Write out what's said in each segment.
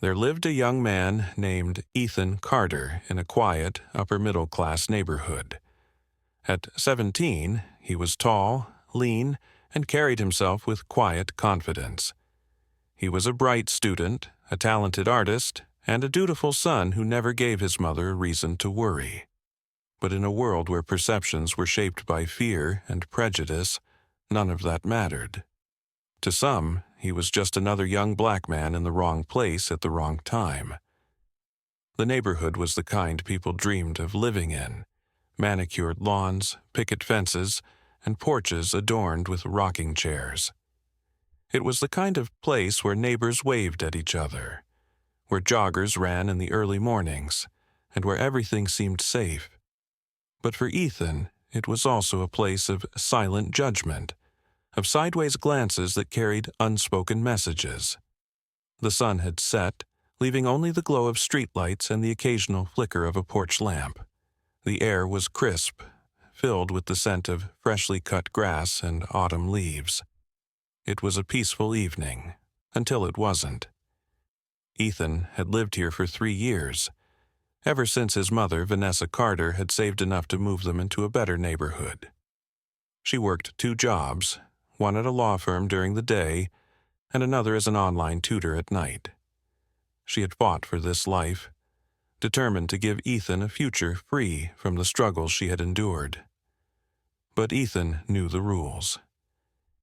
There lived a young man named Ethan Carter in a quiet, upper-middle-class neighborhood. At 17, he was tall, lean, and carried himself with quiet confidence. He was a bright student, a talented artist, and a dutiful son who never gave his mother a reason to worry. But in a world where perceptions were shaped by fear and prejudice, none of that mattered. To some, he was just another young black man in the wrong place at the wrong time. The neighborhood was the kind people dreamed of living in: manicured lawns, picket fences, and porches adorned with rocking chairs. It was the kind of place where neighbors waved at each other, where joggers ran in the early mornings, and where everything seemed safe. But for Ethan, it was also a place of silent judgment, of sideways glances that carried unspoken messages. The sun had set, leaving only the glow of streetlights and the occasional flicker of a porch lamp. The air was crisp, filled with the scent of freshly cut grass and autumn leaves. It was a peaceful evening, until it wasn't. Ethan had lived here for 3 years, ever since his mother, Vanessa Carter, had saved enough to move them into a better neighborhood. She worked 2 jobs, one at a law firm during the day, and another as an online tutor at night. She had fought for this life, determined to give Ethan a future free from the struggles she had endured. But Ethan knew the rules.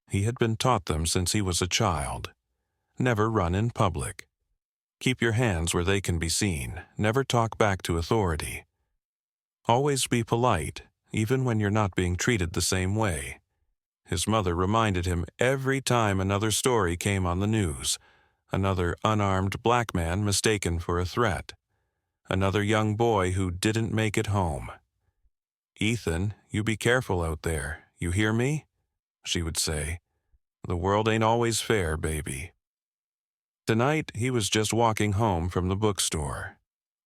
He had been taught them since he was a child. Never run in public. Keep your hands where they can be seen. Never talk back to authority. Always be polite, even when you're not being treated the same way. His mother reminded him every time another story came on the news: another unarmed black man mistaken for a threat, another young boy who didn't make it home. "Ethan, you be careful out there, you hear me?" she would say. "The world ain't always fair, baby." Tonight, he was just walking home from the bookstore.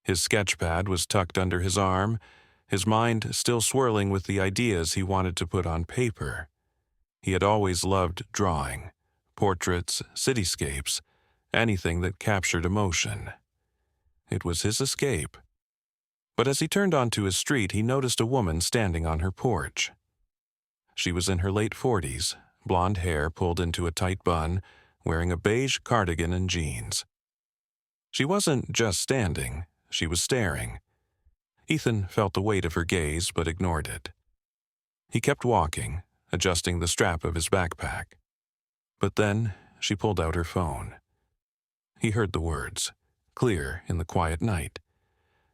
His sketch pad was tucked under his arm, his mind still swirling with the ideas he wanted to put on paper. He had always loved drawing, portraits, cityscapes, anything that captured emotion. It was his escape. But as he turned onto his street, he noticed a woman standing on her porch. She was in her late 40s, blonde hair pulled into a tight bun, wearing a beige cardigan and jeans. She wasn't just standing, she was staring. Ethan felt the weight of her gaze but ignored it. He kept walking, adjusting the strap of his backpack. But then she pulled out her phone. He heard the words, clear in the quiet night.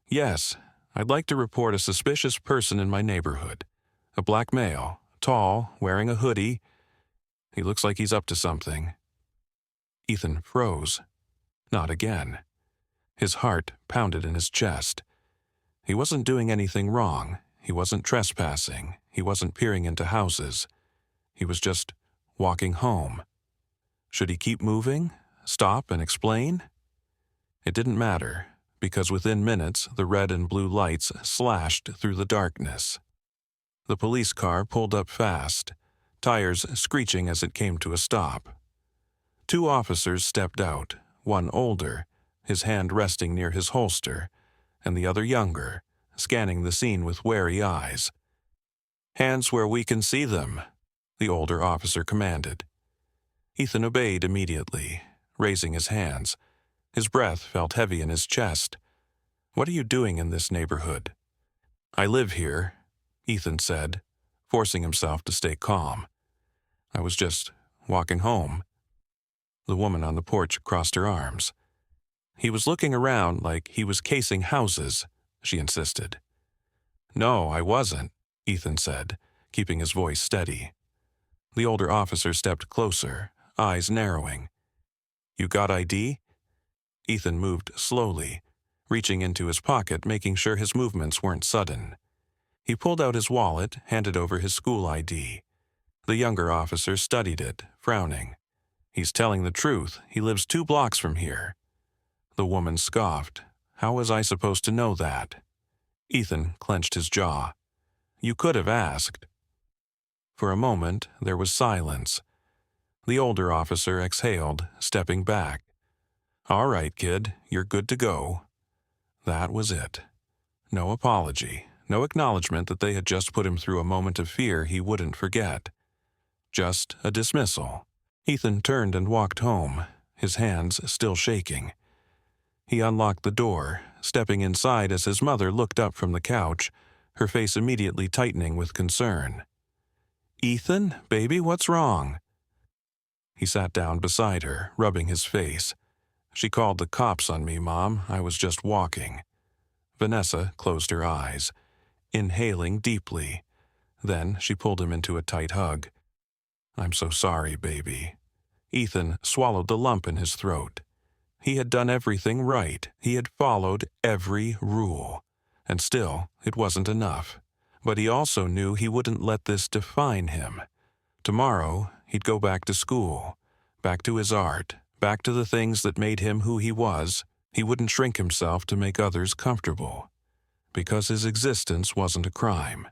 "Yes, I'd like to report a suspicious person in my neighborhood. A black male, tall, wearing a hoodie. He looks like he's up to something." Ethan froze. Not again. His heart pounded in his chest. He wasn't doing anything wrong. He wasn't trespassing. He wasn't peering into houses. He was just walking home. Should he keep moving? Stop and explain? It didn't matter, because within minutes the red and blue lights slashed through the darkness. The police car pulled up fast, tires screeching as it came to a stop. 2 officers stepped out, one older, his hand resting near his holster, and the other younger, scanning the scene with wary eyes. "Hands where we can see them," the older officer commanded. Ethan obeyed immediately, raising his hands. His breath felt heavy in his chest. "What are you doing in this neighborhood?" "I live here," Ethan said, forcing himself to stay calm. "I was just walking home." The woman on the porch crossed her arms. "He was looking around like he was casing houses," she insisted. "No, I wasn't," Ethan said, keeping his voice steady. The older officer stepped closer, eyes narrowing. "You got ID?" Ethan moved slowly, reaching into his pocket, making sure his movements weren't sudden. He pulled out his wallet, handed over his school ID. The younger officer studied it, frowning. "He's telling the truth. He lives 2 blocks from here." The woman scoffed. "How was I supposed to know that?" Ethan clenched his jaw. "You could have asked." For a moment, there was silence. The older officer exhaled, stepping back. All right, kid, you're good to go. That was it. No apology, no acknowledgement that they had just put him through a moment of fear he wouldn't forget. Just a dismissal. Ethan turned and walked home, his hands still shaking. He unlocked the door, stepping inside as his mother looked up from the couch, her face immediately tightening with concern. "Ethan, baby, what's wrong?" He sat down beside her, rubbing his face. "She called the cops on me, Mom. I was just walking." Vanessa closed her eyes, inhaling deeply. Then she pulled him into a tight hug. "I'm so sorry, baby." Ethan swallowed the lump in his throat. He had done everything right. He had followed every rule. And still, it wasn't enough. But he also knew he wouldn't let this define him. Tomorrow, he'd go back to school, back to his art, back to the things that made him who he was. He wouldn't shrink himself to make others comfortable. Because his existence wasn't a crime.